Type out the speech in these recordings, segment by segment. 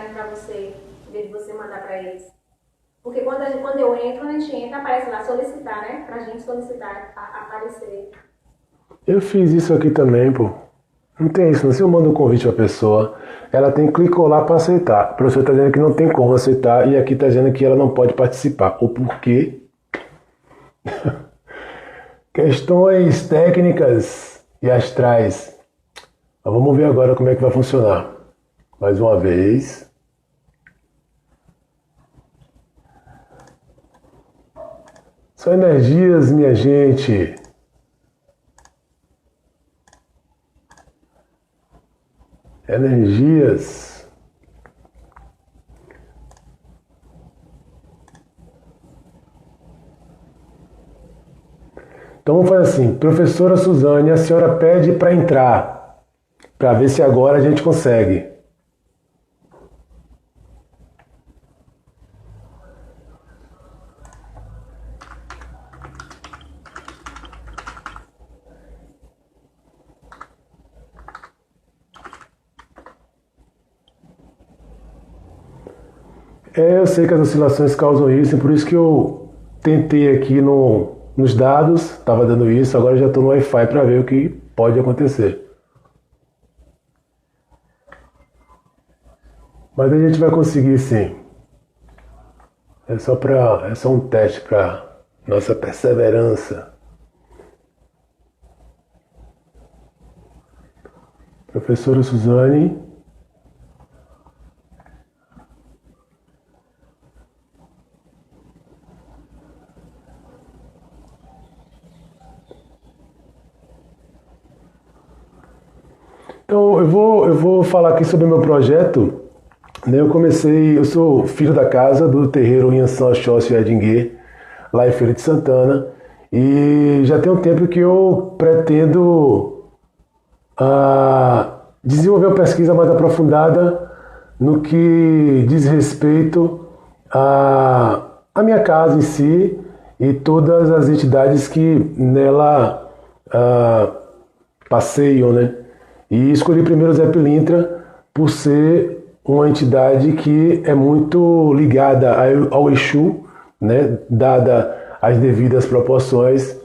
mandarem para você, em vez de você mandar para eles. Porque quando eu entro, quando a gente entra, aparece lá solicitar, né? Pra gente solicitar, aparecer. Eu fiz isso aqui também, pô. Não tem isso, não. Se eu mando um convite pra pessoa, ela tem que clicar lá para aceitar. O professor está dizendo que não tem como aceitar e aqui está dizendo que ela não pode participar. O porquê? Questões técnicas e astrais. Mas vamos ver agora como é que vai funcionar. Mais uma vez. São energias, minha gente. Energias. Então vamos fazer assim. Professora Suzane, a senhora pede para entrar. Para ver se agora a gente consegue. Eu sei que as oscilações causam isso, e por isso que eu tentei aqui nos dados, estava dando isso, agora já estou no Wi-Fi para ver o que pode acontecer. Mas a gente vai conseguir sim. É só um teste para nossa perseverança. Professora Suzane. Então eu vou falar aqui sobre o meu projeto. Eu sou filho da casa do terreiro Inhansã Oxóssi Edinguê, lá em Feira de Santana, e já tem um tempo que eu pretendo desenvolver uma pesquisa mais aprofundada no que diz respeito à minha casa em si e todas as entidades que nela passeiam, né? E escolhi primeiro o Zé Pilintra por ser uma entidade que é muito ligada ao Exu, né? Dada as devidas proporções,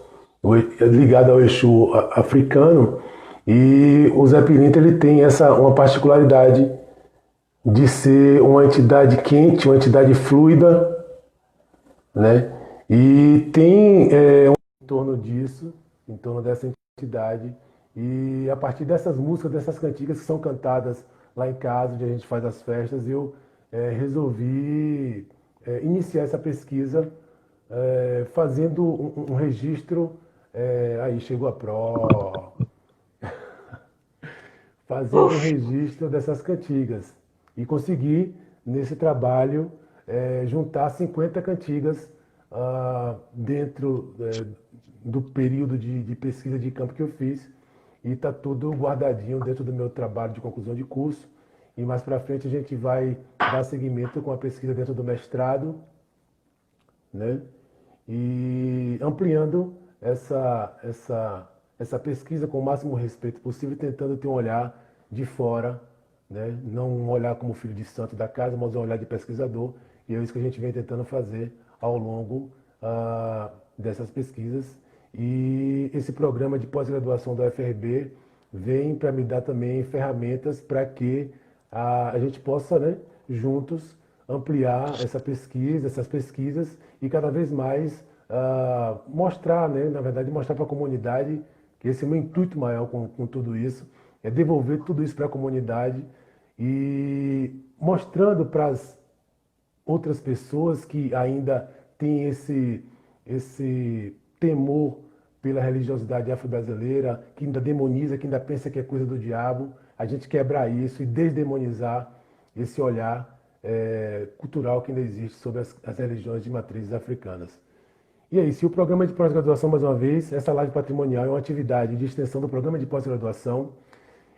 ligada ao Exu africano. E o Zé Pilintra ele tem uma particularidade de ser uma entidade quente, uma entidade fluida, né? E tem em torno disso, em torno dessa entidade, e a partir dessas músicas, dessas cantigas que são cantadas lá em casa, onde a gente faz as festas, eu resolvi iniciar essa pesquisa fazendo um registro. Aí chegou a Pro. Fazendo um registro dessas cantigas. E consegui, nesse trabalho, juntar 50 cantigas dentro do período de pesquisa de campo que eu fiz. E está tudo guardadinho dentro do meu trabalho de conclusão de curso. E mais para frente a gente vai dar seguimento com a pesquisa dentro do mestrado, né? E ampliando essa pesquisa com o máximo respeito possível, tentando ter um olhar de fora, né? Não um olhar como filho de santo da casa, mas um olhar de pesquisador. E é isso que a gente vem tentando fazer ao longo dessas pesquisas. E esse programa de pós-graduação da UFRB vem para me dar também ferramentas para que a gente possa, né, juntos, ampliar essas pesquisas e cada vez mais mostrar, né, na verdade, mostrar para a comunidade que esse é o meu intuito maior com tudo isso, é devolver tudo isso para a comunidade e mostrando para as outras pessoas que ainda têm esse temor pela religiosidade afro-brasileira, que ainda demoniza, que ainda pensa que é coisa do diabo, a gente quebrar isso e desdemonizar esse olhar cultural que ainda existe sobre as religiões de matrizes africanas. E é isso. E o programa de pós-graduação, mais uma vez, essa live patrimonial é uma atividade de extensão do programa de pós-graduação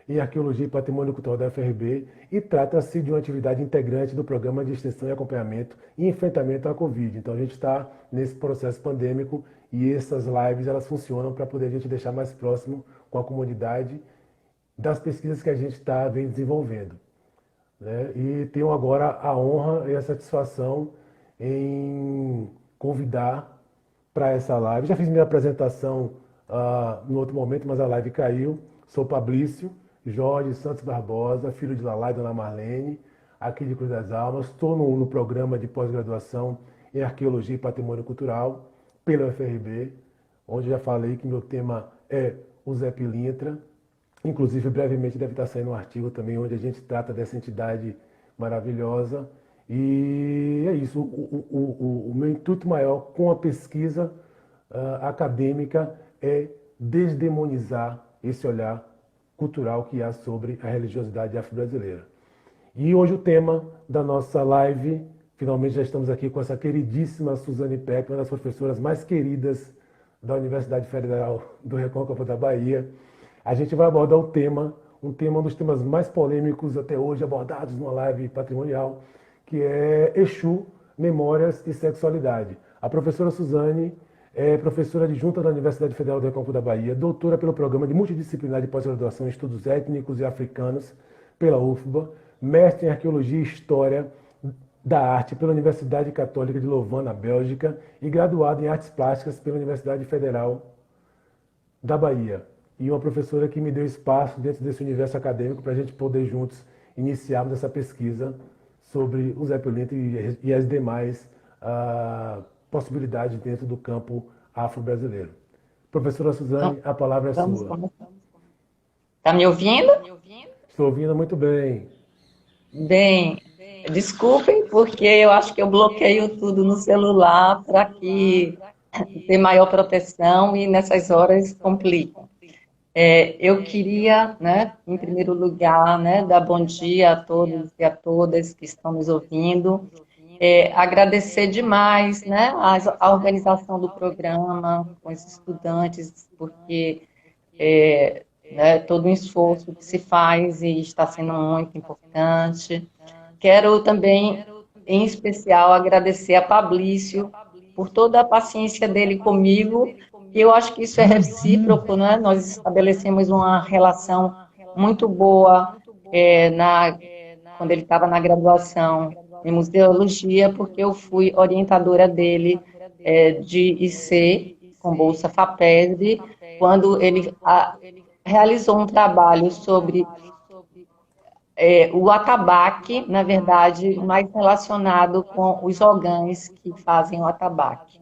em Arqueologia e Patrimônio Cultural da UFRB e trata-se de uma atividade integrante do programa de extensão e acompanhamento e enfrentamento à Covid. Então a gente está nesse processo pandêmico e essas lives elas funcionam para poder a gente deixar mais próximo com a comunidade das pesquisas que a gente vem desenvolvendo. né? E tenho agora a honra e a satisfação em convidar para essa live. Já fiz minha apresentação no outro momento, mas a live caiu. Sou Fabrício Jorge Santos Barbosa, filho de Lalá e Dona Marlene, aqui de Cruz das Almas. Estou no programa de pós-graduação em Arqueologia e Patrimônio Cultural pela UFRB, onde já falei que meu tema é o Zé Pilintra. Inclusive, brevemente deve estar saindo um artigo também onde a gente trata dessa entidade maravilhosa. E é isso. O meu intuito maior com a pesquisa acadêmica é desdemonizar esse olhar cultural que há sobre a religiosidade afro-brasileira. E hoje o tema da nossa live, finalmente já estamos aqui com essa queridíssima Suzane Peck, uma das professoras mais queridas da Universidade Federal do Recôncavo da Bahia. A gente vai abordar o tema, um dos temas mais polêmicos até hoje abordados numa live patrimonial, que é Exu, Memórias e Sexualidade. A professora Suzane é professora adjunta da Universidade Federal do Recôncavo da Bahia, doutora pelo Programa de Multidisciplinar de Pós-Graduação em Estudos Étnicos e Africanos pela UFBA, mestre em Arqueologia e História da Arte pela Universidade Católica de Louvain, na Bélgica, e graduada em Artes Plásticas pela Universidade Federal da Bahia. E uma professora que me deu espaço dentro desse universo acadêmico para a gente poder juntos iniciarmos essa pesquisa sobre o Zé Pilintra e as demais possibilidades dentro do campo afro-brasileiro. Professora Suzane, a palavra é Vamos sua. começar. Tá me ouvindo? Estou ouvindo muito bem. Bem, desculpem, porque eu acho que eu bloqueio tudo no celular para que ter maior proteção e nessas horas complica. Eu queria, né, em primeiro lugar, né, dar bom dia a todos e a todas que estão nos ouvindo. Agradecer demais, né, a organização do programa com os estudantes, porque né, todo um esforço que se faz e está sendo muito importante. Quero também, em especial, agradecer a Fabrício por toda a paciência dele comigo, e eu acho que isso é recíproco, né? Nós estabelecemos uma relação muito boa quando ele estava na graduação em museologia, porque eu fui orientadora dele de IC, com Bolsa FAPESB, quando ele realizou um trabalho sobre o atabaque, na verdade, mais relacionado com os ogãs que fazem o atabaque.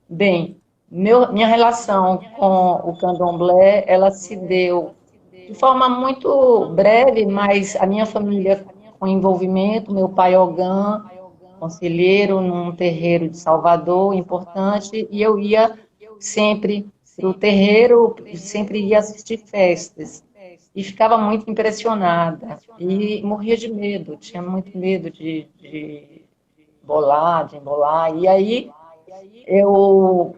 Bem, minha relação com o candomblé, ela se deu de forma muito breve, mas a minha família com envolvimento, meu pai ogã, conselheiro num terreiro de Salvador, importante, e eu ia sempre para o terreiro, sempre ia assistir festas. E ficava muito impressionada. E morria de medo, tinha muito medo de embolar. E aí eu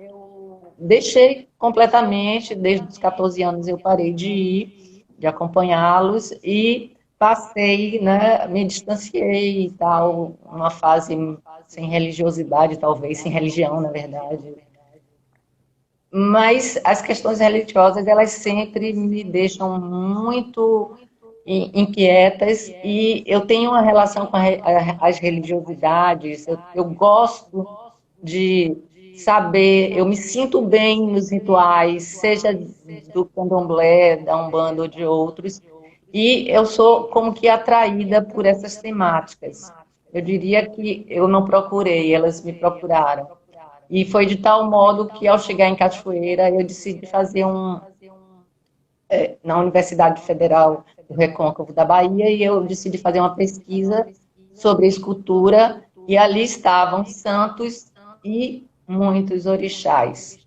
deixei completamente, desde os 14 anos eu parei de ir, de acompanhá-los, e passei, né, me distanciei e tal, uma fase sem religiosidade, talvez, sem religião, na verdade. Mas as questões religiosas, elas sempre me deixam muito inquietas, e eu tenho uma relação com as religiosidades, eu gosto de saber, eu me sinto bem nos rituais, seja do candomblé, da Umbanda ou de outros, e eu sou como que atraída por essas temáticas. Eu diria que eu não procurei, elas me procuraram. E foi de tal modo que, ao chegar em Cachoeira, eu decidi fazer na Universidade Federal do Recôncavo da Bahia, e eu decidi fazer uma pesquisa sobre escultura, e ali estavam santos e muitos orixás.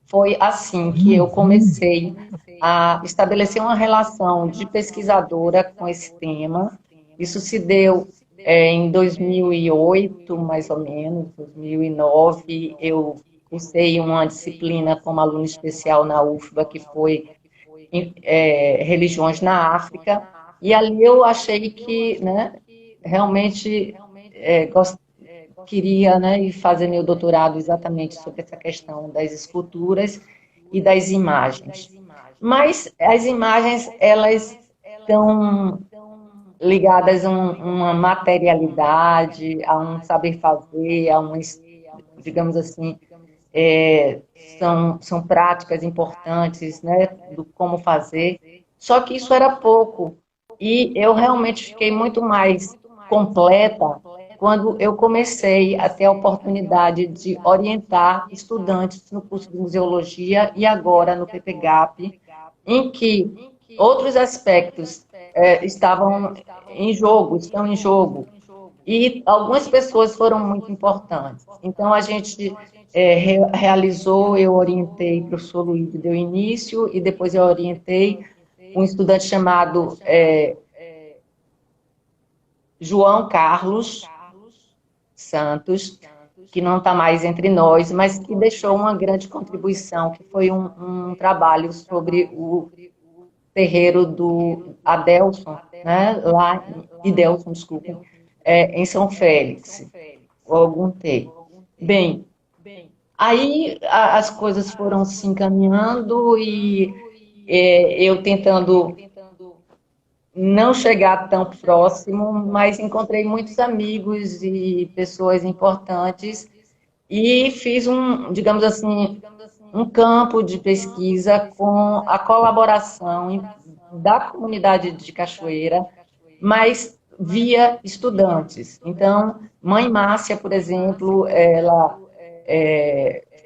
Foi assim que eu comecei a estabelecer uma relação de pesquisadora com esse tema. Isso se deu em 2008, mais ou menos, 2009, eu cursei uma disciplina como aluna especial na UFBA, que foi Religiões na África, e ali eu achei que, né, realmente queria, né, ir fazer meu doutorado exatamente sobre essa questão das esculturas e das imagens. Mas as imagens, elas estão ligadas a uma materialidade, a um saber fazer, digamos assim, é, são práticas importantes, né, do como fazer. Só que isso era pouco. E eu realmente fiquei muito mais completa quando eu comecei a ter a oportunidade de orientar estudantes no curso de museologia e agora no PPGAP, em que outros aspectos estavam em jogo, estão em jogo. E algumas pessoas foram muito importantes. Então, a gente realizou, eu orientei, o professor Luiz deu início, e depois eu orientei um estudante chamado João Carlos Santos, que não está mais entre nós, mas que deixou uma grande contribuição, que foi um trabalho sobre o terreiro do Adelson, né, lá, Idelson, desculpa, em São Félix, ou algum T. Bem, aí as coisas foram se encaminhando e eu tentando não chegar tão próximo, mas encontrei muitos amigos e pessoas importantes e fiz digamos assim, um campo de pesquisa com a colaboração da comunidade de Cachoeira, mas via estudantes. Então, mãe Márcia, por exemplo, ela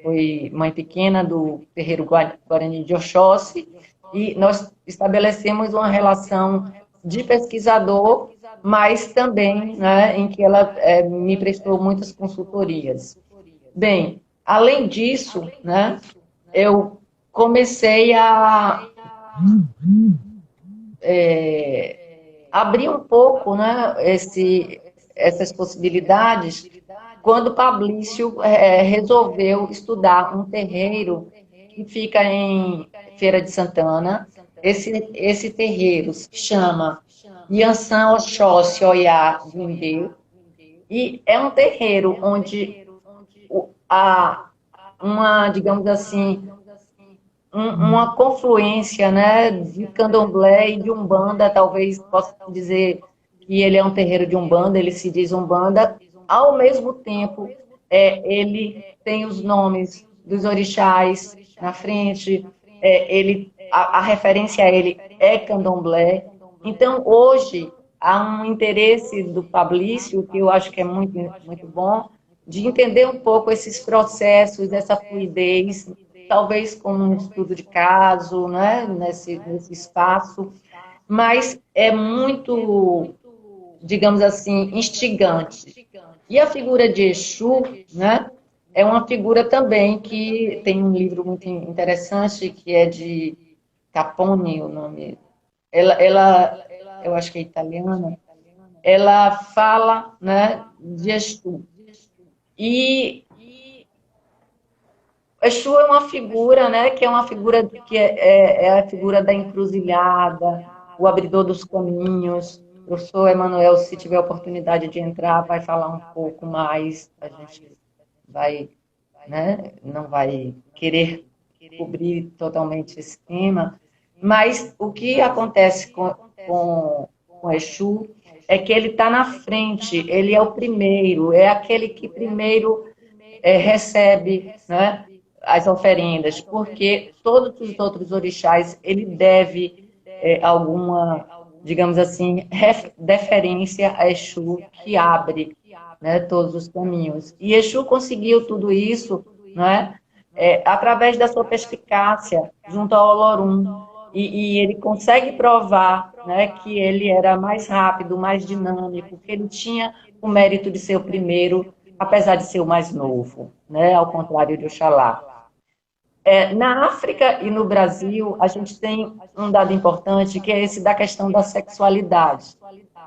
foi mãe pequena do terreiro Guarani de Oxóssi, e nós estabelecemos uma relação de pesquisador, mas também, né, em que ela me prestou muitas consultorias. Bem, além disso, né, eu comecei a abrir um pouco, né, essas possibilidades quando Pablício resolveu estudar um terreiro que fica em Feira de Santana. Esse terreiro se chama Yansan Oxóssi Oiá Vindê, e é um terreiro onde há digamos assim, uma confluência, né, de candomblé e de umbanda. Talvez possa dizer que ele é um terreiro de umbanda, ele se diz umbanda, ao mesmo tempo ele tem os nomes dos orixás na frente, a referência a ele é candomblé. Então, hoje, há um interesse do Pablício, que eu acho que é muito, muito bom, de entender um pouco esses processos, essa fluidez, talvez com um estudo de caso, né, nesse espaço, mas é muito, digamos assim, instigante. E a figura de Exu, né, é uma figura também que tem um livro muito interessante, que é de Capone, o nome. Eu acho que é italiana, ela fala, né, de Exu. E Exu é uma figura, né, que é uma figura que é a figura da encruzilhada, o abridor dos caminhos. O professor Emanuel, se tiver oportunidade de entrar, vai falar um pouco mais, a gente vai, né, não vai querer cobrir totalmente esse tema, mas o que acontece com Exu é que ele está na frente, ele é o primeiro, é aquele que primeiro recebe, né, as oferendas, porque todos os outros orixás, ele deve alguma, digamos assim, deferência a Exu, que abre, né, todos os caminhos. E Exu conseguiu tudo isso, né, através da sua perspicácia junto ao Olorum, e ele consegue provar, né, que ele era mais rápido, mais dinâmico, que ele tinha o mérito de ser o primeiro, apesar de ser o mais novo, né, ao contrário de Oxalá. Na África e no Brasil, a gente tem um dado importante, que é esse da questão da sexualidade,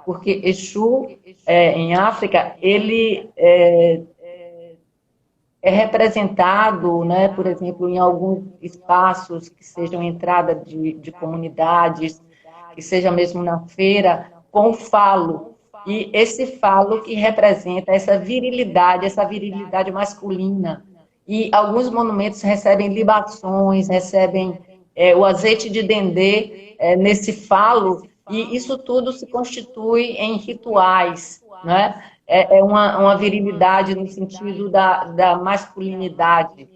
porque Exu, em África, ele é representado, né, por exemplo, em alguns espaços que sejam entrada de comunidades, que seja mesmo na feira, com o falo. E esse falo que representa essa virilidade masculina. E alguns monumentos recebem libações, recebem o azeite de dendê nesse falo, e isso tudo se constitui em rituais, né? É uma virilidade no sentido da masculinidade.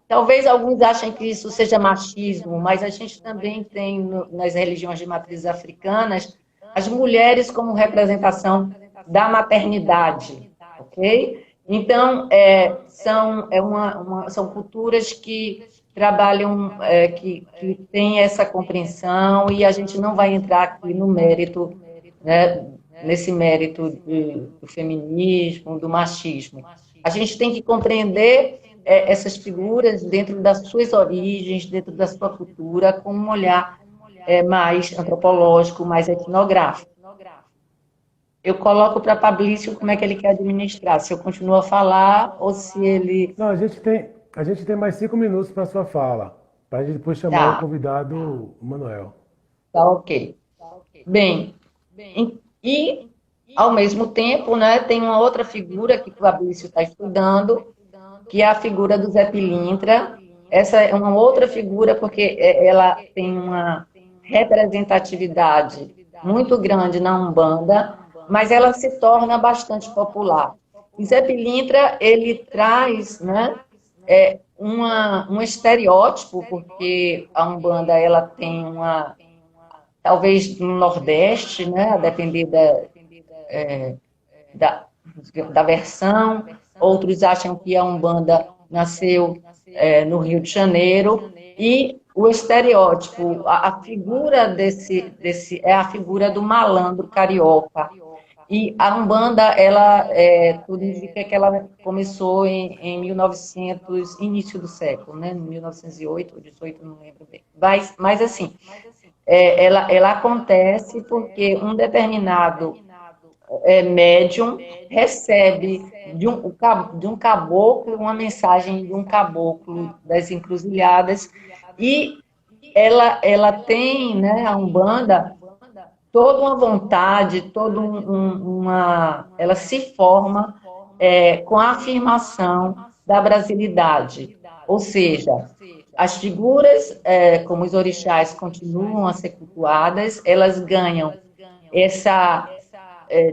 Talvez alguns achem que isso seja machismo, mas a gente também tem nas religiões de matrizes africanas as mulheres como representação da maternidade, ok? Então, são culturas que trabalham, que têm essa compreensão, e a gente não vai entrar aqui no mérito, né, nesse mérito do feminismo, do machismo. A gente tem que compreender essas figuras dentro das suas origens, dentro da sua cultura, com um olhar mais antropológico, mais etnográfico. Eu coloco para Fabrício como é que ele quer administrar, se eu continuo a falar ou se ele... Não, a gente tem mais 5 minutos para sua fala, para a gente depois chamar o Tá, convidado, o Manuel. tá ok. Bem, e ao mesmo tempo, né, tem uma outra figura que o Fabrício está estudando, que é a figura do Zé Pilintra. Essa é uma outra figura porque ela tem uma representatividade muito grande na Umbanda, mas ela se torna bastante popular. O Zé Pilintra, ele traz, né, um estereótipo, porque a Umbanda ela tem talvez no Nordeste, né, a depender da, da versão, outros acham que a Umbanda nasceu no Rio de Janeiro, e o estereótipo, a figura desse é a figura do malandro carioca. E a Umbanda, tudo indica que ela começou em 1900, início do século, né? 1908 ou 18, não lembro bem. Mas assim, ela acontece porque um determinado médium recebe de um caboclo uma mensagem de um caboclo das encruzilhadas, e ela tem, né, a Umbanda, toda uma vontade, ela se forma com a afirmação da brasilidade, ou seja, as figuras, como os orixás, continuam a ser cultuadas, elas ganham essa,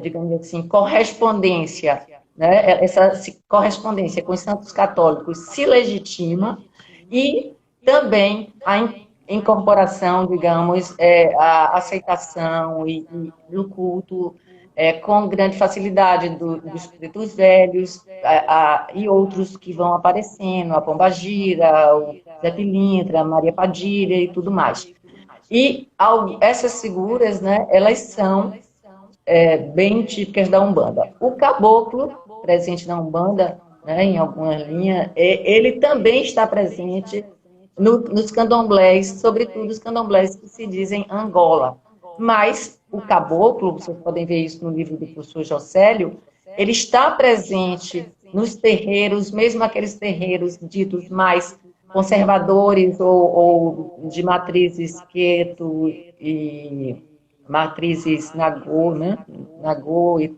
digamos assim, correspondência, né? Essa correspondência com os santos católicos se legitima, e também a incorporação, digamos, a aceitação do culto com grande facilidade dos espíritos velhos e outros que vão aparecendo, a Pombagira, o Zé Pilintra, a Maria Padilha e tudo mais. E essas figuras, né, elas são bem típicas da Umbanda. O caboclo, presente na Umbanda, né, em alguma linha, ele também está presente nos candomblés, sobretudo os candomblés que se dizem Angola. Mas o caboclo, vocês podem ver isso no livro do professor Jocélio, ele está presente nos terreiros, mesmo aqueles terreiros ditos mais conservadores ou de matrizes Queto e matrizes Nagô, né? Nagô e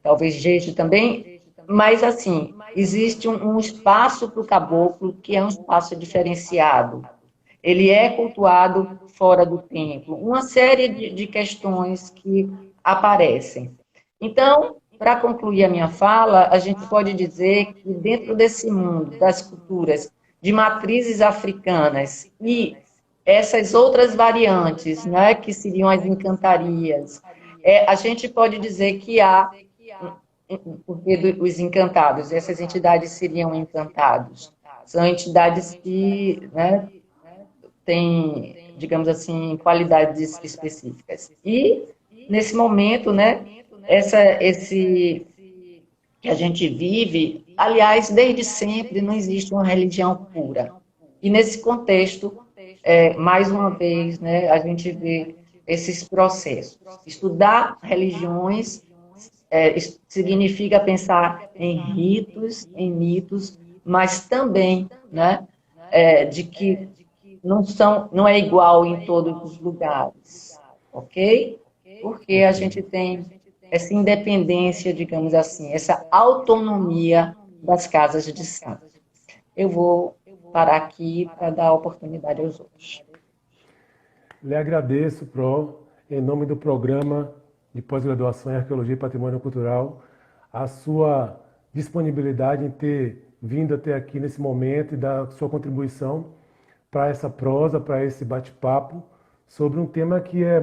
talvez Jeje também, mas assim, existe um espaço para o caboclo que é um espaço diferenciado. Ele é cultuado fora do templo. Uma série de questões que aparecem. Então, para concluir a minha fala, a gente pode dizer que dentro desse mundo das culturas de matrizes africanas e essas outras variantes, né, que seriam as encantarias, a gente pode dizer que há, porque os encantados, essas entidades seriam encantados, são entidades que, né, têm, digamos assim, qualidades específicas. E, nesse momento, né, esse que a gente vive, aliás, desde sempre não existe uma religião pura. E, nesse contexto, mais uma vez, né, a gente vê esses processos. Estudar religiões significa pensar em ritos, em mitos, mas também, né, de que não é igual em todos os lugares, ok? Porque a gente tem essa independência, digamos assim, essa autonomia das casas de santo. Eu vou parar aqui para dar oportunidade aos outros. Lhe agradeço, Pro. em nome do programa de pós-graduação em Arqueologia e Patrimônio Cultural, a sua disponibilidade em ter vindo até aqui nesse momento e dar sua contribuição para essa prosa, para esse bate-papo sobre um tema que é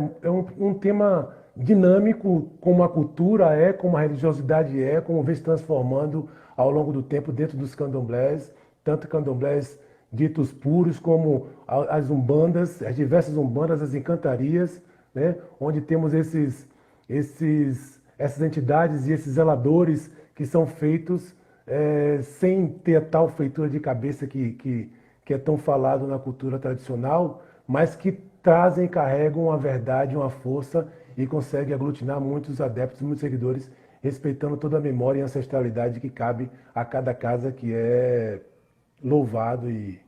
um tema dinâmico, como a cultura é, como a religiosidade é, como vem se transformando ao longo do tempo dentro dos candomblés, tanto candomblés ditos puros como as umbandas, as diversas umbandas, as encantarias, né, onde temos essas entidades e esses zeladores que são feitos sem ter a tal feitura de cabeça que é tão falado na cultura tradicional, mas que trazem, carregam uma verdade, uma força e conseguem aglutinar muitos adeptos, muitos seguidores, respeitando toda a memória e ancestralidade que cabe a cada casa, que é louvado e,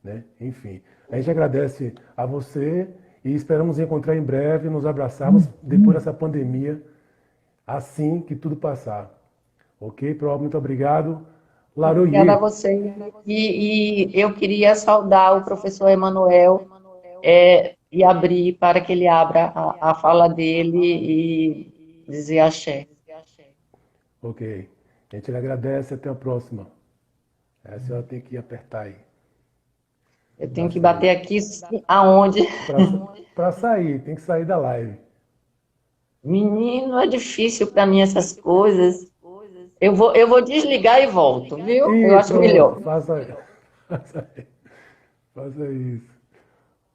né, enfim. A gente agradece a você e esperamos encontrar em breve, nos abraçarmos depois dessa pandemia, assim que tudo passar. Ok, Pro? Muito obrigado. Obrigada a Laroyer. você. E eu queria saudar o professor Emanuel e abrir para que ele abra a fala dele e dizer axé. Ok. A gente lhe agradece. Até a próxima. A senhora tem que apertar aí. Eu tenho que bater aqui aonde? Para sair, tem que sair da live. Menino, é difícil para mim essas coisas. Eu vou desligar e volto, viu? Eu acho Pronto, melhor. faça isso.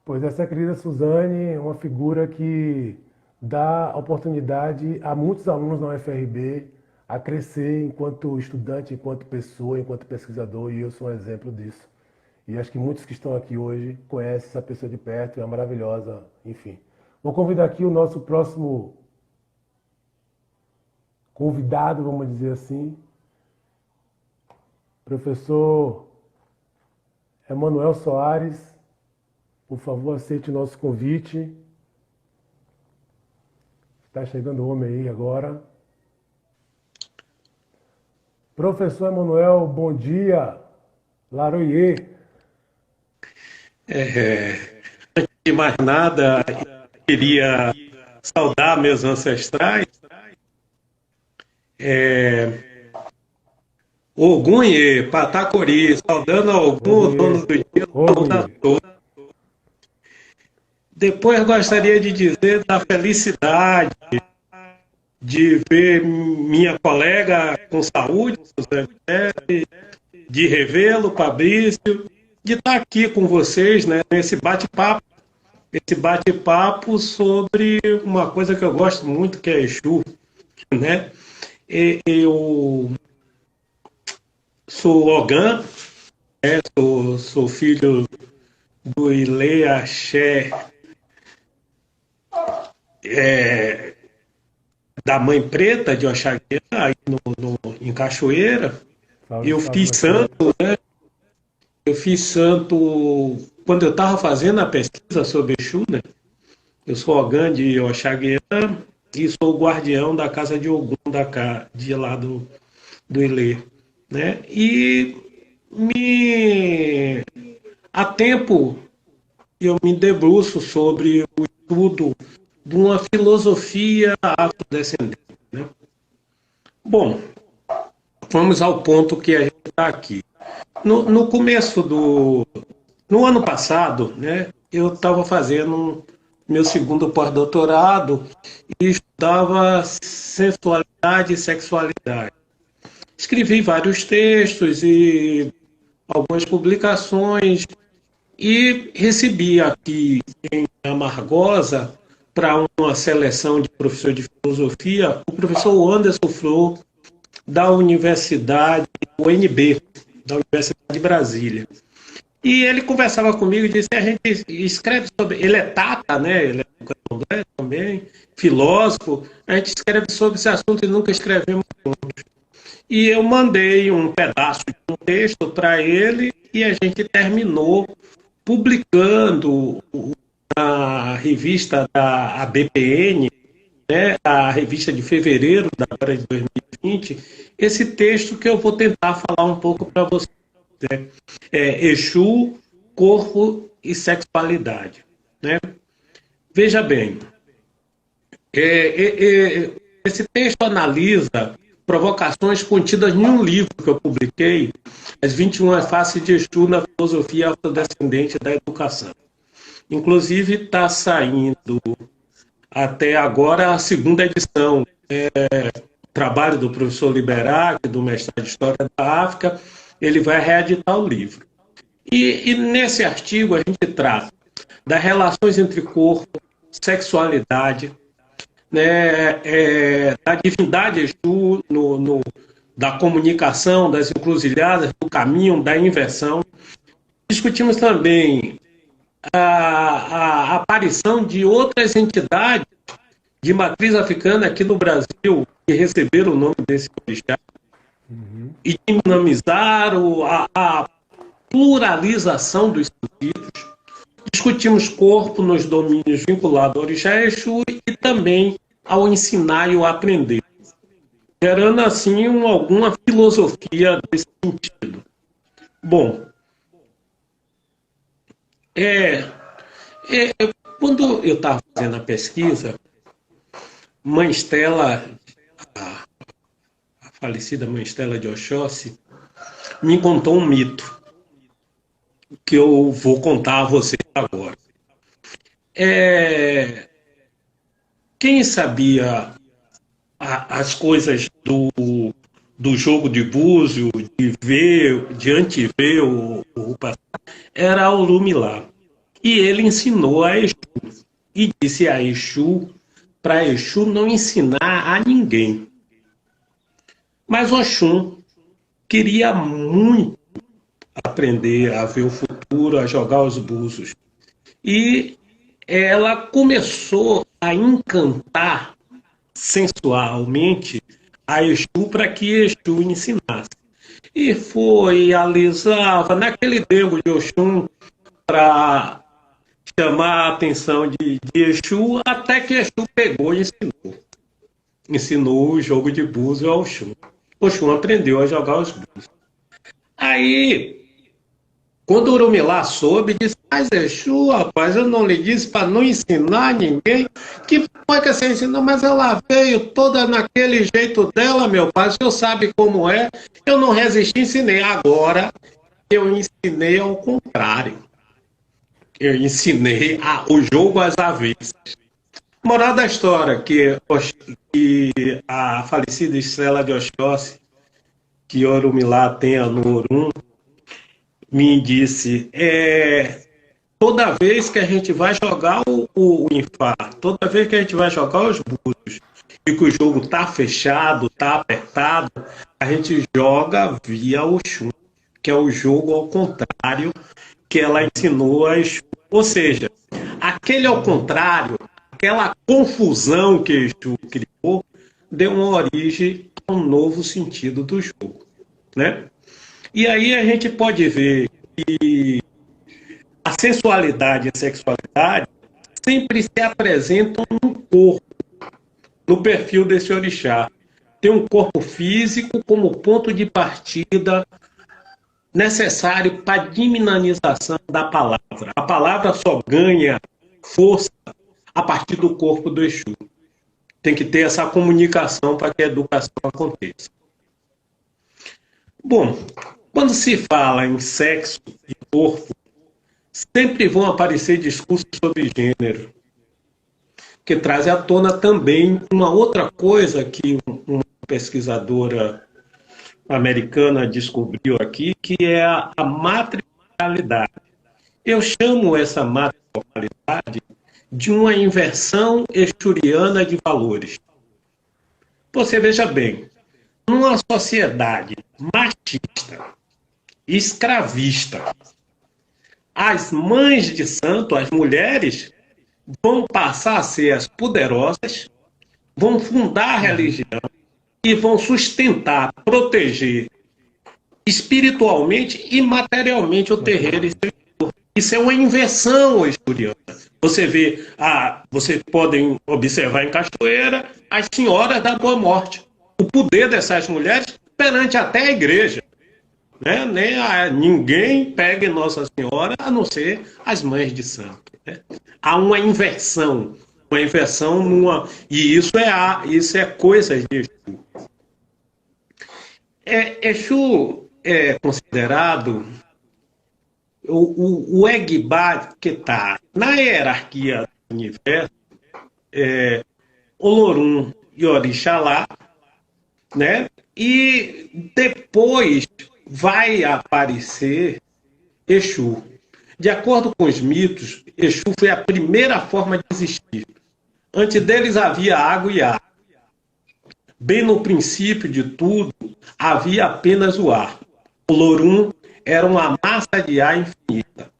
Pois essa querida Suzane é uma figura que dá oportunidade a muitos alunos na UFRB a crescer enquanto estudante, enquanto pessoa, enquanto pesquisador, e eu sou um exemplo disso. E acho que muitos que estão aqui hoje conhecem essa pessoa de perto, é maravilhosa, enfim. Vou convidar aqui o nosso próximo convidado, vamos dizer assim, professor Emanuel Soares. Por favor, aceite o nosso convite. Está chegando o homem aí agora. Professor Emanuel, bom dia. Laroyer. Antes de mais nada, queria saudar meus ancestrais. Ogum e Patacori, saudando Ogum, dono do dia, saudador. Depois gostaria de dizer da felicidade de ver minha colega com saúde, de revê-lo, Fabrício, de estar aqui com vocês, né, nesse bate-papo, sobre uma coisa que eu gosto muito, que é Exu, né? Eu sou Ogã, sou filho do Ilê Axé, da Mãe Preta de Oxagueira, aí em Cachoeira. Eu fiz santo, né? Eu fiz santo quando eu estava fazendo a pesquisa sobre Exu, né? Eu sou Ogã de Oxagueira e sou o guardião da casa de Ogum, de lá do Ilê, né? E há tempo eu me debruço sobre o estudo de uma filosofia afrodescendente, né? Bom, vamos ao ponto que a gente está aqui. No começo no ano passado, né, eu estava fazendo meu segundo pós-doutorado e estudava sensualidade e sexualidade. Escrevi vários textos e algumas publicações e recebi aqui em Amargosa, para uma seleção de professor de filosofia, o professor Anderson Flor, da Universidade UNB, da Universidade de Brasília. E ele conversava comigo e disse: a gente escreve sobre. Ele é tata, né? Ele é candomblé também, filósofo. A gente escreve sobre esse assunto e nunca escrevemos juntos. E eu mandei um pedaço de um texto para ele e a gente terminou publicando na revista da ABPN, né, a revista de fevereiro agora de 2020, esse texto que eu vou tentar falar um pouco para vocês. Né? Exu, corpo e sexualidade. Né? Veja bem, Esse texto analisa provocações contidas em um livro que eu publiquei, As 21 Faces de Exu na Filosofia Afrodescendente da Educação. Inclusive, está saindo até agora a segunda edição, trabalho do professor Liberac, do mestrado de História da África. Ele vai reeditar o livro. E nesse artigo a gente trata das relações entre corpo, sexualidade, né, da divindade Exu, da comunicação, das encruzilhadas, do caminho, da inversão. Discutimos também a aparição de outras entidades de matriz africana aqui no Brasil que receberam o nome desse orixá e dinamizaram a pluralização dos sentidos. Discutimos corpo nos domínios vinculados ao orixá Exu e também ao ensinar e ao aprender, gerando assim alguma filosofia desse sentido. Bom, quando eu estava fazendo a pesquisa, Mãe Estela, a falecida Mãe Estela de Oxóssi, me contou um mito que eu vou contar a vocês agora. Quem sabia as coisas do jogo de búzio, de antever o passado, era o Lumilá. E ele ensinou a Exu. E disse a Exu, para Exu não ensinar a ninguém. Mas Oxum queria muito aprender a ver o futuro, a jogar os búzios. E ela começou a encantar sensualmente a Exu para que Exu ensinasse. E foi, alisava naquele dedo de Oxum para chamar a atenção de Exu, até que Exu pegou e ensinou. Ensinou o jogo de búzio ao Oxum. Oxum aprendeu a jogar os búzios. Aí, quando Urumilá soube, disse: mas Exu, rapaz, eu não lhe disse para não ensinar ninguém. Que foi que você ensinou? Mas ela veio toda naquele jeito dela, meu pai. O senhor sabe como é. Eu não resisti, ensinei. Agora, eu ensinei ao contrário. Eu ensinei o jogo às avessas. Moral da história, que a falecida Estela de Oxóssi, que Orumilá tenha no Orum, me disse, toda vez que a gente vai jogar o Infá, toda vez que a gente vai jogar os búzios, e que o jogo está fechado, está apertado, a gente joga via Oxum, que é o jogo ao contrário que ela ensinou a Exu. Ou seja, aquele ao contrário, aquela confusão que Exu criou, deu uma origem a um novo sentido do jogo, né? E aí a gente pode ver que a sensualidade e a sexualidade sempre se apresentam no corpo, no perfil desse orixá. Tem um corpo físico como ponto de partida necessário para a dinamização da palavra. A palavra só ganha força a partir do corpo do Exu. Tem que ter essa comunicação para que a educação aconteça. Bom, quando se fala em sexo e corpo, sempre vão aparecer discursos sobre gênero, que trazem à tona também uma outra coisa que uma pesquisadora americana descobriu aqui, que é a matriarcalidade. Eu chamo essa matriarcalidade de uma inversão exuriana de valores. Você veja bem, numa sociedade machista, escravista, as mães de santo, as mulheres, vão passar a ser as poderosas, vão fundar a religião e vão sustentar, proteger espiritualmente e materialmente o terreiro. Isso é uma inversão exuriana. Você vê, vocês podem observar em Cachoeira as senhoras da Boa Morte. O poder dessas mulheres perante até a igreja. Né? Ninguém pega Nossa Senhora a não ser as mães de santo. Né? Há uma inversão uma inversão e isso é coisa de Exu. Exu é considerado o Egbá que está na hierarquia do universo, Olorum e Orixalá, né? E depois vai aparecer Exu. De acordo com os mitos, Exu foi a primeira forma de existir. Antes deles havia água e ar. Bem no princípio de tudo, havia apenas o ar. O Lorum era uma massa de ar infinita.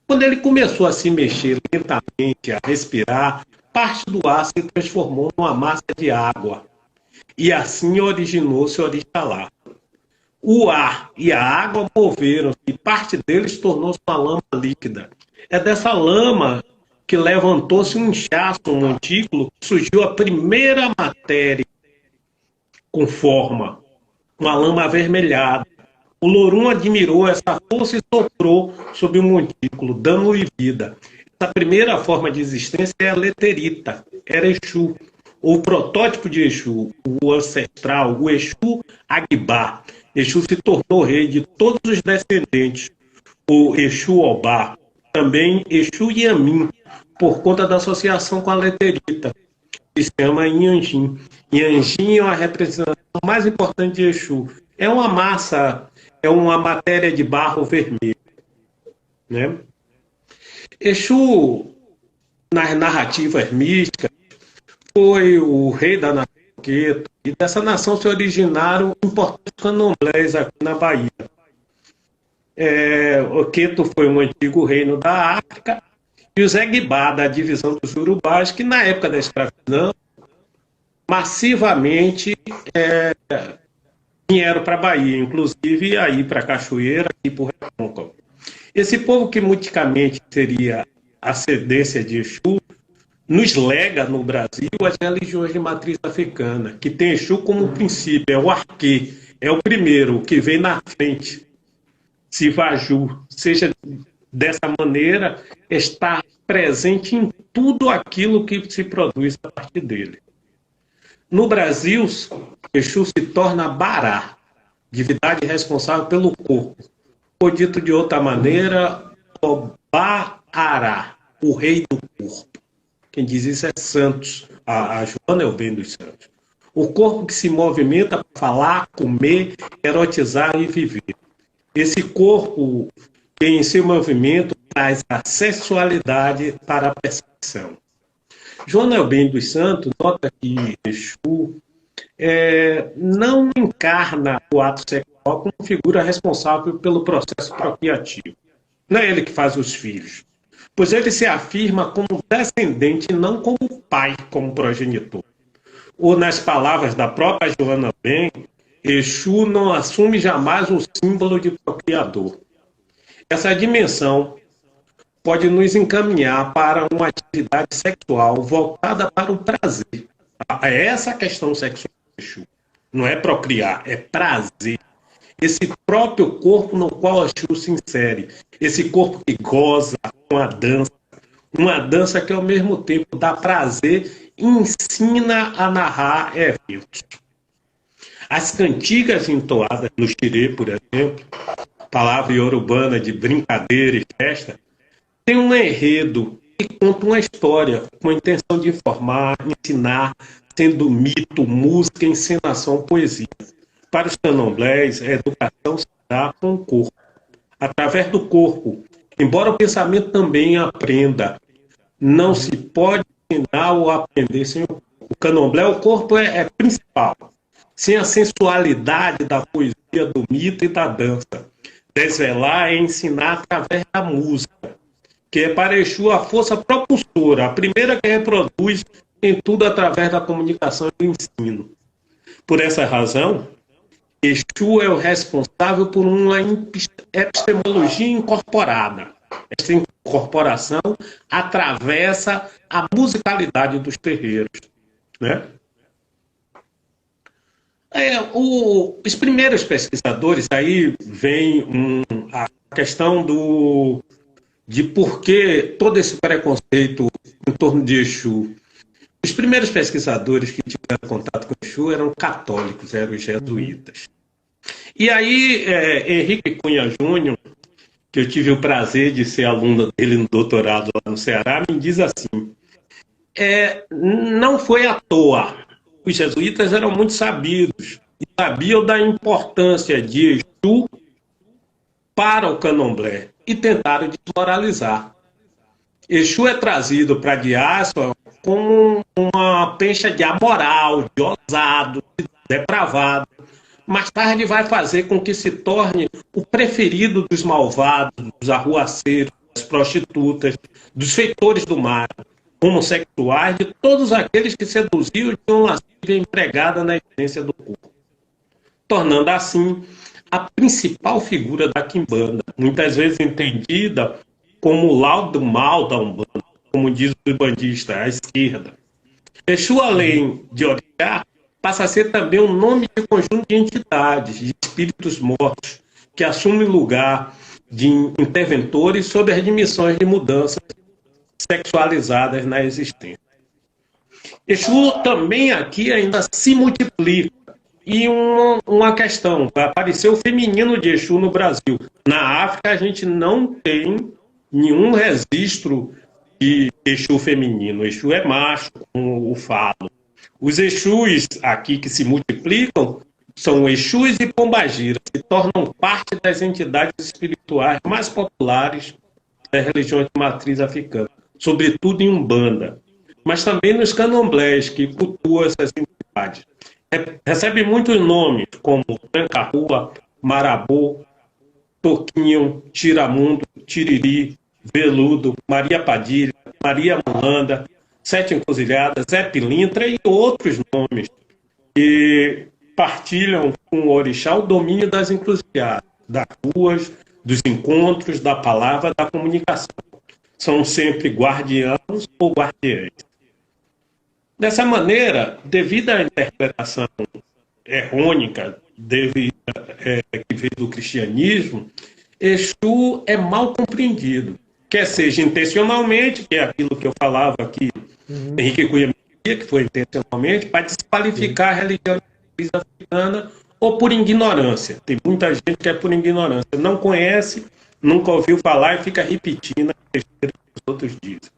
Quando ele começou a se mexer lentamente, a respirar, parte do ar se transformou numa massa de água. E assim originou-se Orixalá. O ar e a água moveram-se e parte deles tornou-se uma lama líquida. É dessa lama que levantou-se um inchaço, um montículo, que surgiu a primeira matéria com forma, uma lama avermelhada. O Lorum admirou essa força e soprou sobre o montículo, dando-lhe vida. Essa primeira forma de existência é a leterita, era Exu, o protótipo de Exu, o ancestral, o Exu Agbá. Exu se tornou rei de todos os descendentes, o Exu Obá, também Exu Yamin, por conta da associação com a leterita, que se chama Inhanjin. Inhanjin é a representação mais importante de Exu. É uma massa, é uma matéria de barro vermelho, né? Exu, nas narrativas místicas, foi o rei da nação Queto, e dessa nação se originaram importantes candomblés aqui na Bahia. O Queto foi um antigo reino da África, e os Egbá, da divisão dos Urubás, que na época da escravidão, massivamente vieram para a Bahia, inclusive aí para Cachoeira e para o Recôncavo. Esse povo que muticamente seria ascendência de Exu, nos lega no Brasil as religiões de matriz africana, que tem Exu como princípio, é o arquê, é o primeiro que vem na frente, Sivaju, seja dessa maneira, está presente em tudo aquilo que se produz a partir dele. No Brasil, Exu se torna Bará, divindade responsável pelo corpo, ou dito de outra maneira, Obará, o rei do corpo. Quem diz isso é Santos, a Joana é o bem dos Santos. O corpo que se movimenta para falar, comer, erotizar e viver. Esse corpo que em seu movimento traz a sexualidade para a percepção. Joana é o bem dos Santos nota que Exu não encarna o ato sexual como figura responsável pelo processo procriativo. Não é ele que faz os filhos, pois ele se afirma como descendente e não como pai, como progenitor. Ou, nas palavras da própria Joana Ben, Exu não assume jamais o símbolo de procriador. Essa dimensão pode nos encaminhar para uma atividade sexual voltada para o prazer. É essa a questão sexual de Exu. Não é procriar, é prazer. Esse próprio corpo no qual Exu se insere. Esse corpo que goza com a dança. Uma dança que, ao mesmo tempo, dá prazer e ensina a narrar eventos. As cantigas entoadas no xirê, por exemplo, palavra iorubana de brincadeira e festa, tem um enredo que conta uma história com a intenção de informar, ensinar, sendo mito, música, encenação, poesia. Para os candomblés, a educação se dá com o corpo, através do corpo. Embora o pensamento também aprenda, não se pode ensinar ou aprender sem o corpo. O candomblé, o corpo é principal. Sem a sensualidade da poesia, do mito e da dança. Desvelar é ensinar através da música, que é para Exu a força propulsora, a primeira que reproduz em tudo através da comunicação e do ensino. Por essa razão, Exu é o responsável por uma epistemologia incorporada. Essa incorporação atravessa a musicalidade dos terreiros, né? Os primeiros pesquisadores, aí vem a questão de por que todo esse preconceito em torno de Exu. Os primeiros pesquisadores que tiveram contato com Exu eram católicos, eram os jesuítas. E aí, Henrique Cunha Júnior, que eu tive o prazer de ser aluno dele no doutorado lá no Ceará, me diz assim, não foi à toa. Os jesuítas eram muito sabidos e sabiam da importância de Exu para o candomblé e tentaram desmoralizar. Exu é trazido para a diáspora como uma pencha de amoral, de ousado, de depravado. Mais tarde vai fazer com que se torne o preferido dos malvados, dos arruaceiros, das prostitutas, dos feitores do mar, homossexuais, de todos aqueles que seduziam de uma lascívia empregada na essência do corpo, tornando assim a principal figura da quimbanda, muitas vezes entendida como o laudo mal da Umbanda, como diz o bandista, à esquerda. Exu, além de orixá, passa a ser também um nome de conjunto de entidades, de espíritos mortos, que assumem lugar de interventores sob as dimensões de mudanças sexualizadas na existência. Exu também aqui ainda se multiplica. E uma questão, apareceu o feminino de Exu no Brasil. Na África a gente não tem nenhum registro de Exu feminino. Exu é macho, como o falo. Os Exus aqui que se multiplicam são Exus e Pombagiras, que tornam parte das entidades espirituais mais populares das religiões de matriz africana, sobretudo em Umbanda, mas também nos candomblés, que cultuam essas entidades. Recebe muitos nomes, como Tranca-Rua, Marabô, Toquinho, Tiramundo, Tiriri, Veludo, Maria Padilha, Maria Mulanda, Sete Encruzilhadas, Zé Pilintra e outros nomes que partilham com o orixá o domínio das encruzilhadas, das ruas, dos encontros, da palavra, da comunicação. São sempre guardiãos ou guardiães. Dessa maneira, devido à interpretação errônica que veio do cristianismo, Exu é mal compreendido. Quer seja intencionalmente, que é aquilo que eu falava aqui, Henrique Cunha me dizia, que foi intencionalmente, para desqualificar a religião africana ou por ignorância. Tem muita gente que é por ignorância. Não conhece, nunca ouviu falar e fica repetindo a besteira que os outros dizem.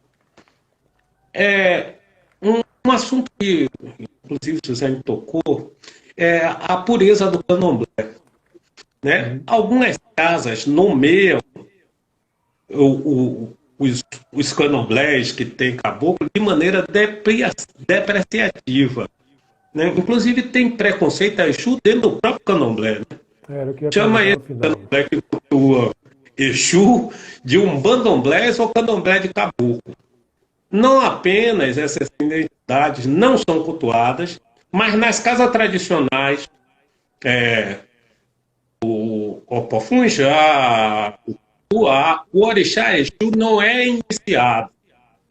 Um assunto que, inclusive, o José me tocou, é a pureza do candomblé. Né? Algumas casas nomeiam os candomblés que tem caboclo de maneira depreciativa. Né? Inclusive tem preconceito a Exu dentro do próprio candomblé. Né? Chama esse candomblé que cultua Exu de umbandomblés ou candomblé de caboclo. Não apenas essas identidades não são cultuadas, mas nas casas tradicionais, o Opofunjá, o orixá Exu não é iniciado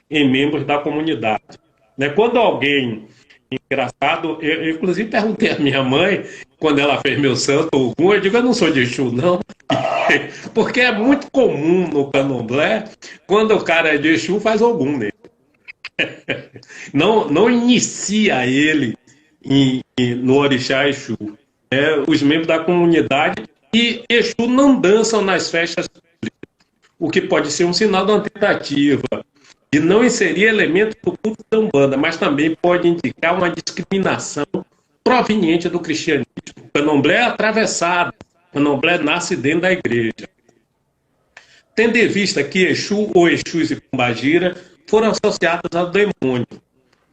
em membros da comunidade. Né? Quando alguém, engraçado, eu inclusive perguntei à minha mãe, quando ela fez meu santo Ogum, eu digo, eu não sou de Exu, não. Porque é muito comum no candomblé, quando o cara é de Exu, faz Ogum nele. Não inicia ele no orixá Exu. Os membros da comunidade e Exu não dançam nas festas públicas, o que pode ser um sinal de uma tentativa de não inserir elementos do culto da Umbanda, mas também pode indicar uma discriminação proveniente do cristianismo. O candomblé é atravessado, o candomblé nasce dentro da igreja. Tendo em vista que Exu ou Exus e Pombagira foram associados ao demônio.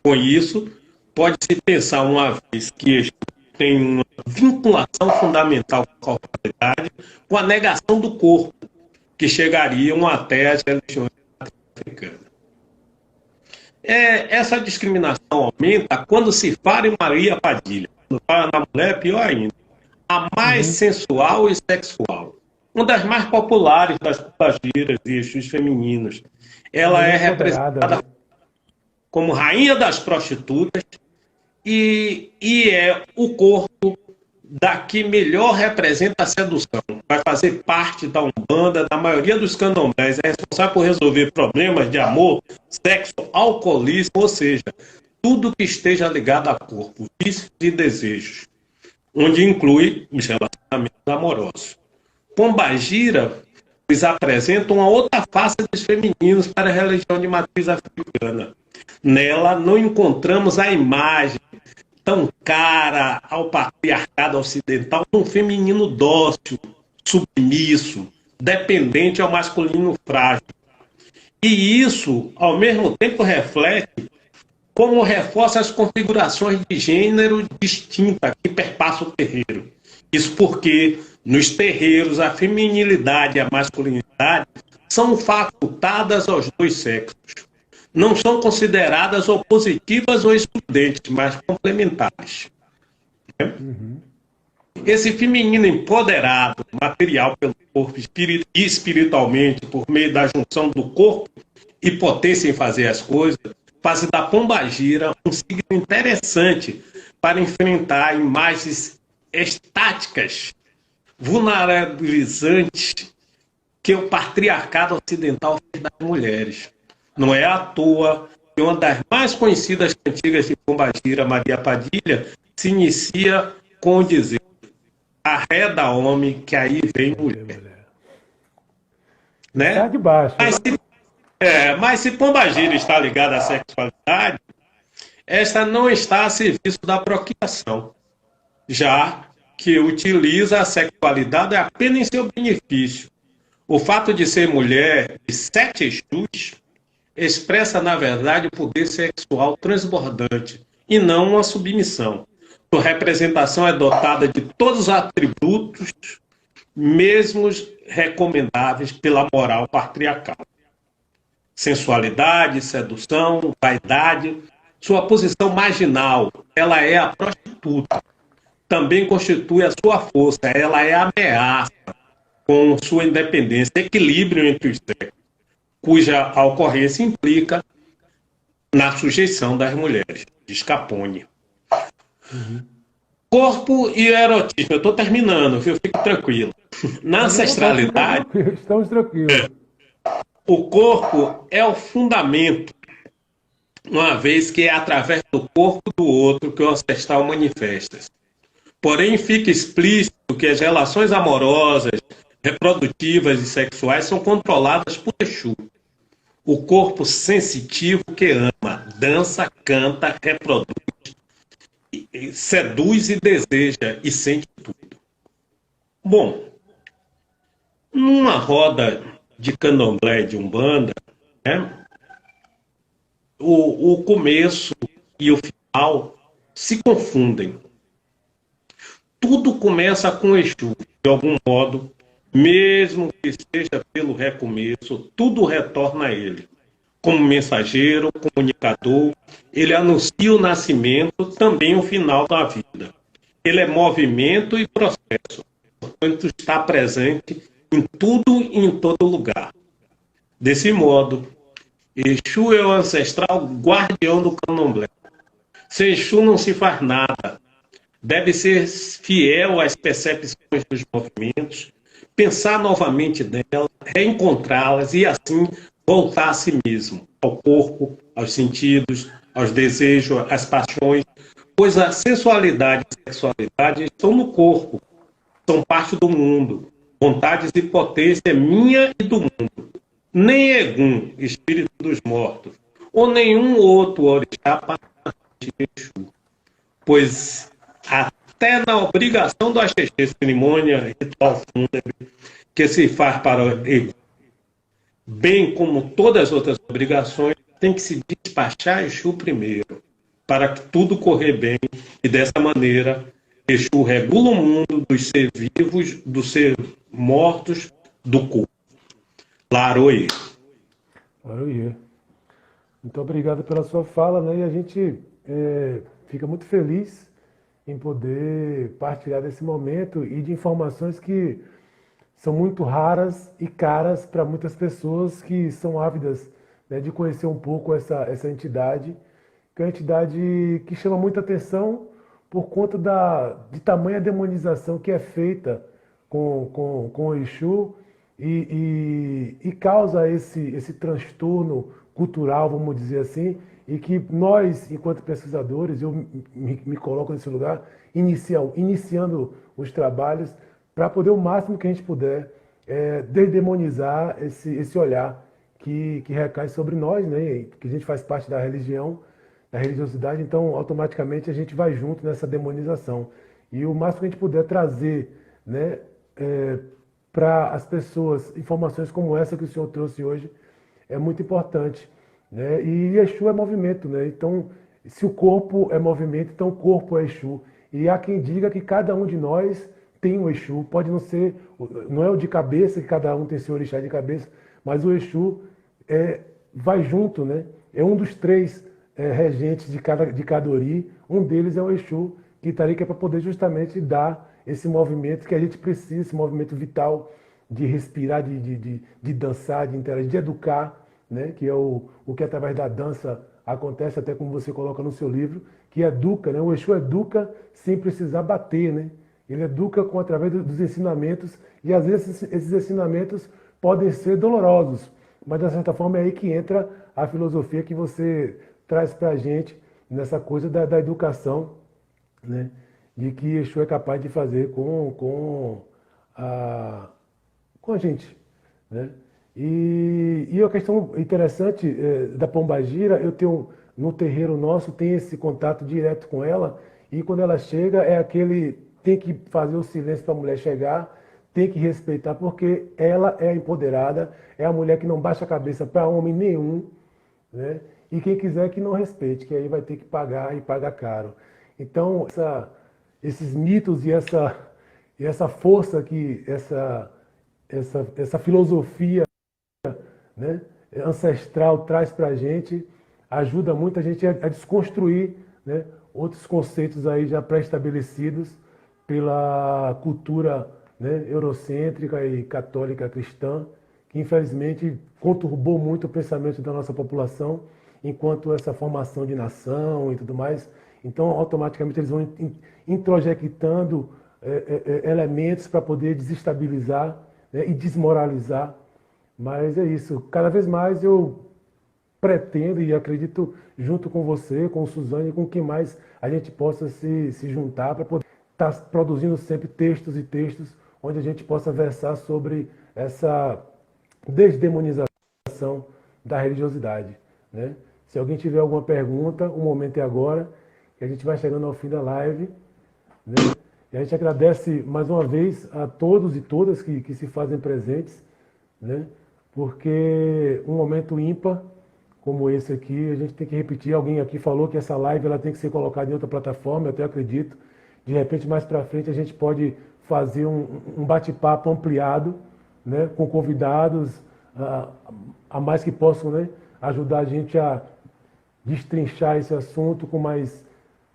Com isso, pode-se pensar, uma vez que Exu tem uma vinculação fundamental com a corporeidade, com a negação do corpo, que chegariam até as religiões africanas. Essa discriminação aumenta quando se fala em Maria Padilha. Quando fala na mulher, pior ainda. A mais sensual e sexual. Uma das mais populares das Pombagiras e Exus femininos. Ela é representada como rainha das prostitutas e é o corpo da que melhor representa a sedução. Vai fazer parte da Umbanda, da maioria dos candomblés. É responsável por resolver problemas de amor, sexo, alcoolismo, ou seja, tudo que esteja ligado a corpo, vícios e desejos, onde inclui os relacionamentos amorosos. Pombagira nos apresenta uma outra face dos femininos para a religião de matriz africana. Nela não encontramos a imagem tão cara ao patriarcado ocidental de um feminino dócil, submisso, dependente ao masculino frágil. E isso, ao mesmo tempo, reflete como reforça as configurações de gênero distintas que perpassam o terreiro. Isso porque, nos terreiros, a feminilidade e a masculinidade são facultadas aos dois sexos. Não são consideradas opositivas ou excludentes, mas complementares. Esse feminino empoderado, material pelo corpo e espiritualmente, por meio da junção do corpo e potência em fazer as coisas, faz da pombagira um signo interessante para enfrentar imagens estáticas, vulnerabilizantes que o patriarcado ocidental fez das mulheres. Não é à toa que uma das mais conhecidas cantigas de pombagira, Maria Padilha, se inicia com o dizer: arreda homem, que aí vem mulher. Né? Tá de baixo. Mas se pombagira está ligada à sexualidade, esta não está a serviço da procriação, já que utiliza a sexualidade apenas em seu benefício. O fato de ser mulher de 7 Exus expressa, na verdade, o poder sexual transbordante e não uma submissão. Sua representação é dotada de todos os atributos, mesmo recomendáveis pela moral patriarcal. Sensualidade, sedução, vaidade. Sua posição marginal, ela é a prostituta. Também constitui a sua força, ela é a ameaça com sua independência, equilíbrio entre os sexos, cuja ocorrência implica na sujeição das mulheres, diz Capone. Corpo e erotismo. Eu estou terminando, viu? Fique tranquilo. Na ancestralidade, Estamos tranquilos. o corpo é o fundamento, uma vez que é através do corpo do outro que o ancestral manifesta-se. Porém, fica explícito que as relações amorosas, reprodutivas e sexuais são controladas por Exu. O corpo sensitivo que ama, dança, canta, reproduz, seduz e deseja e sente tudo. Bom, numa roda de candomblé de umbanda, né, o começo e o final se confundem. Tudo começa com Exu, de algum modo, mesmo que seja pelo recomeço, tudo retorna a ele. Como mensageiro, comunicador, ele anuncia o nascimento, também o final da vida. Ele é movimento e processo, portanto está presente em tudo e em todo lugar. Desse modo, Exu é o ancestral guardião do candomblé. Sem Exu não se faz nada. Deve ser fiel às percepções dos movimentos, pensar novamente nelas, reencontrá-las e assim voltar a si mesmo, ao corpo, aos sentidos, aos desejos, às paixões, pois a sensualidade e a sexualidade estão no corpo, são parte do mundo. Vontades e potência minha e do mundo. Nem Egum, espírito dos mortos, ou nenhum outro orixá passa de Exu, pois até na obrigação do axixê, cerimônia ritual fúnebre, que se faz para o Egum, bem como todas as outras obrigações, tem que se despachar Exu primeiro, para que tudo correr bem, e dessa maneira Exu regula o mundo dos seres vivos, dos seres mortos, do corpo. Laroie. Laroie. Muito obrigado pela sua fala, né? E a gente fica muito feliz em poder partilhar desse momento e de informações que são muito raras e caras para muitas pessoas que são ávidas, né, de conhecer um pouco essa entidade, que é uma entidade que chama muita atenção por conta de tamanha demonização que é feita com o Exu e causa esse transtorno cultural, vamos dizer assim, e que nós, enquanto pesquisadores, eu me coloco nesse lugar, iniciando os trabalhos para poder o máximo que a gente puder desdemonizar esse olhar que recai sobre nós, né? Que a gente faz parte da religião, da religiosidade, então automaticamente a gente vai junto nessa demonização. E o máximo que a gente puder trazer, né, para as pessoas informações como essa que o senhor trouxe hoje é muito importante, né? E Exu é movimento, né? Então, se o corpo é movimento, então o corpo é Exu. E há quem diga que cada um de nós tem um Exu, pode não ser, não é o de cabeça, que cada um tem seu orixá de cabeça, mas o Exu vai junto, né? É um dos três regentes de cada ori, um deles é o Exu, que está ali que é para poder justamente dar esse movimento que a gente precisa, esse movimento vital de respirar, de dançar, de interagir, de educar, né? Que é o que através da dança acontece, até como você coloca no seu livro, que educa, né? O Exu educa sem precisar bater, né? Ele educa através dos ensinamentos, e às vezes esses ensinamentos podem ser dolorosos, mas de certa forma é aí que entra a filosofia que você traz para a gente nessa coisa da educação, né? De que Exu é capaz de fazer com a gente, né? E a questão interessante da pombagira, eu tenho no terreiro nosso, tem esse contato direto com ela, e quando ela chega tem que fazer o silêncio para a mulher chegar, tem que respeitar, porque ela é empoderada, é a mulher que não baixa a cabeça para homem nenhum, né? E quem quiser que não respeite, que aí vai ter que pagar e pagar caro. Então, esses mitos e essa força que essa filosofia, né, ancestral traz para a gente, ajuda muito a gente a desconstruir, né, outros conceitos aí já pré-estabelecidos pela cultura, né, eurocêntrica e católica cristã, que infelizmente conturbou muito o pensamento da nossa população, enquanto essa formação de nação e tudo mais. Então, automaticamente, eles vão introjectando elementos para poder desestabilizar, né, e desmoralizar. Mas é isso. Cada vez mais eu pretendo e acredito, junto com você, com o Suzane, com quem mais a gente possa se juntar para poder estar produzindo sempre textos e textos onde a gente possa versar sobre essa desdemonização da religiosidade, né? Se alguém tiver alguma pergunta, o momento é agora, que a gente vai chegando ao fim da live, né? E a gente agradece mais uma vez a todos e todas que se fazem presentes, né? Porque um momento ímpar como esse aqui, a gente tem que repetir. Alguém aqui falou que essa live ela tem que ser colocada em outra plataforma, eu até acredito. De repente, mais para frente, a gente pode fazer um bate-papo ampliado, né? Com convidados a mais que possam, né, ajudar a gente a destrinchar esse assunto com mais,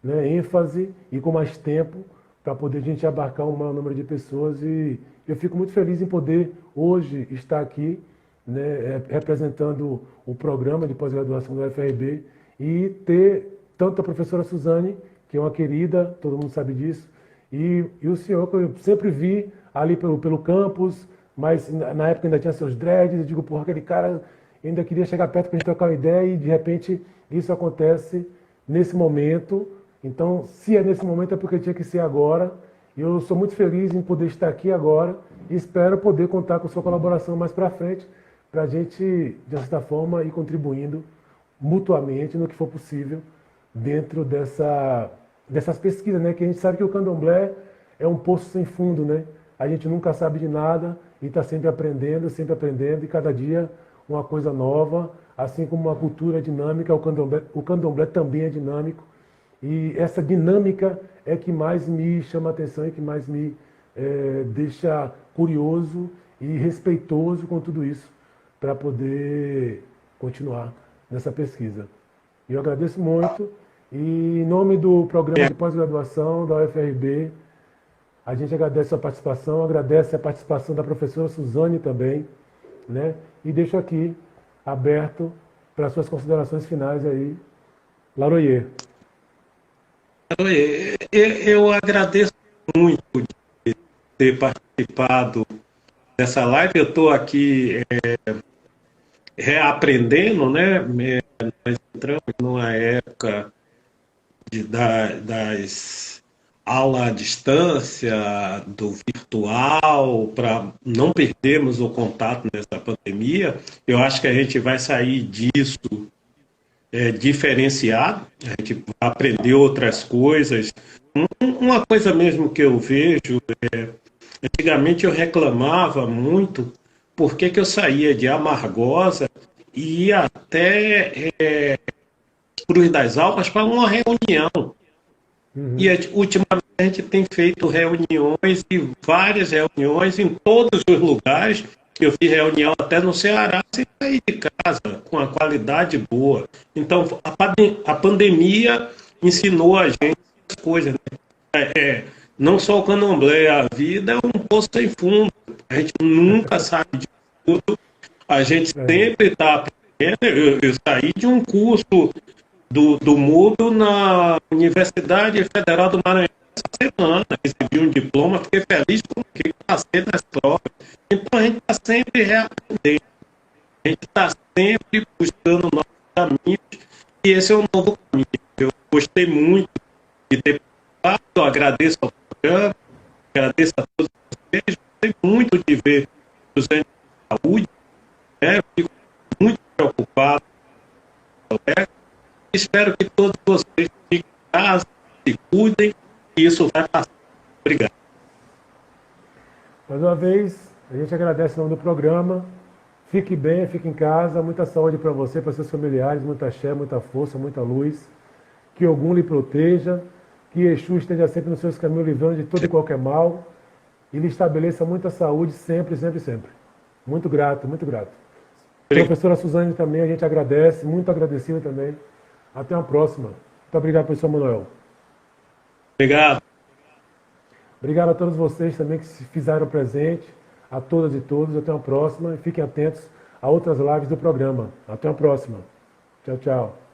né, ênfase e com mais tempo, para poder a gente abarcar um maior número de pessoas. E eu fico muito feliz em poder hoje estar aqui, né, representando o programa de pós-graduação do UFRB e ter tanto a professora Suzane, que é uma querida, todo mundo sabe disso, e o senhor, que eu sempre vi ali pelo campus, mas na época ainda tinha seus dreads. Eu digo, porra, aquele cara ainda queria chegar perto para a gente trocar uma ideia, e de repente isso acontece nesse momento. Então, se é nesse momento, é porque tinha que ser agora. E eu sou muito feliz em poder estar aqui agora e espero poder contar com sua colaboração mais para frente, para a gente, de certa forma, ir contribuindo mutuamente no que for possível dentro dessas pesquisas, né? Que a gente sabe que o candomblé é um poço sem fundo, né? A gente nunca sabe de nada e está sempre aprendendo, e cada dia uma coisa nova. Assim como uma cultura dinâmica, o candomblé também é dinâmico. E essa dinâmica é que mais me chama a atenção e que mais me deixa curioso e respeitoso com tudo isso, para poder continuar nessa pesquisa. E eu agradeço muito. E em nome do programa de pós-graduação da UFRB, a gente agradece a participação, agradece a participação da professora Suzane também, né? E deixo aqui aberto para suas considerações finais aí, Laroyer. Eu agradeço muito de ter participado dessa live. Eu estou aqui reaprendendo, né? Nós entramos numa época das aulas à distância, do virtual, para não perdermos o contato nessa pandemia. Eu acho que a gente vai sair disso diferenciado, a gente vai aprender outras coisas. Uma coisa mesmo que eu vejo, antigamente eu reclamava muito porque que eu saía de Amargosa e ia até Cruz das Almas para uma reunião. E ultimamente a gente tem feito reuniões e várias reuniões em todos os lugares. Eu fiz reunião até no Ceará sem sair de casa, com a qualidade boa. Então, a pandemia ensinou a gente as coisas, né? Não só o candomblé, a vida é um poço sem fundo. A gente nunca sabe de tudo. A gente sempre está aprendendo. Eu saí de um curso do Mudo na Universidade Federal do Maranhão essa semana. Recebi um diploma, fiquei feliz porque passei nas provas. Então a gente está sempre reaprendendo. A gente está sempre buscando novos caminhos e esse é um novo caminho. Eu gostei muito de ter participado, eu agradeço ao programa, agradeço a todos vocês, gostei muito de ver os anos de saúde, né? Fico muito preocupado. Espero que todos vocês fiquem em casa, se cuidem, e isso vai passar. Obrigado. Mais uma vez, a gente agradece o nome do programa. Fique bem, fique em casa. Muita saúde para você, para seus familiares, muita axé, muita força, muita luz. Que Ogum lhe proteja, que Exu esteja sempre nos seus caminhos, livrando de todo e qualquer mal, e lhe estabeleça muita saúde sempre, sempre, sempre. Muito grato, muito grato. Obrigado. Professora Suzane também, a gente agradece, muito agradecido também. Até uma próxima. Muito obrigado, professor Manuel. Obrigado. Obrigado a todos vocês também que se fizeram presente, a todas e todos. Até uma próxima e fiquem atentos a outras lives do programa. Até uma próxima. Tchau, tchau.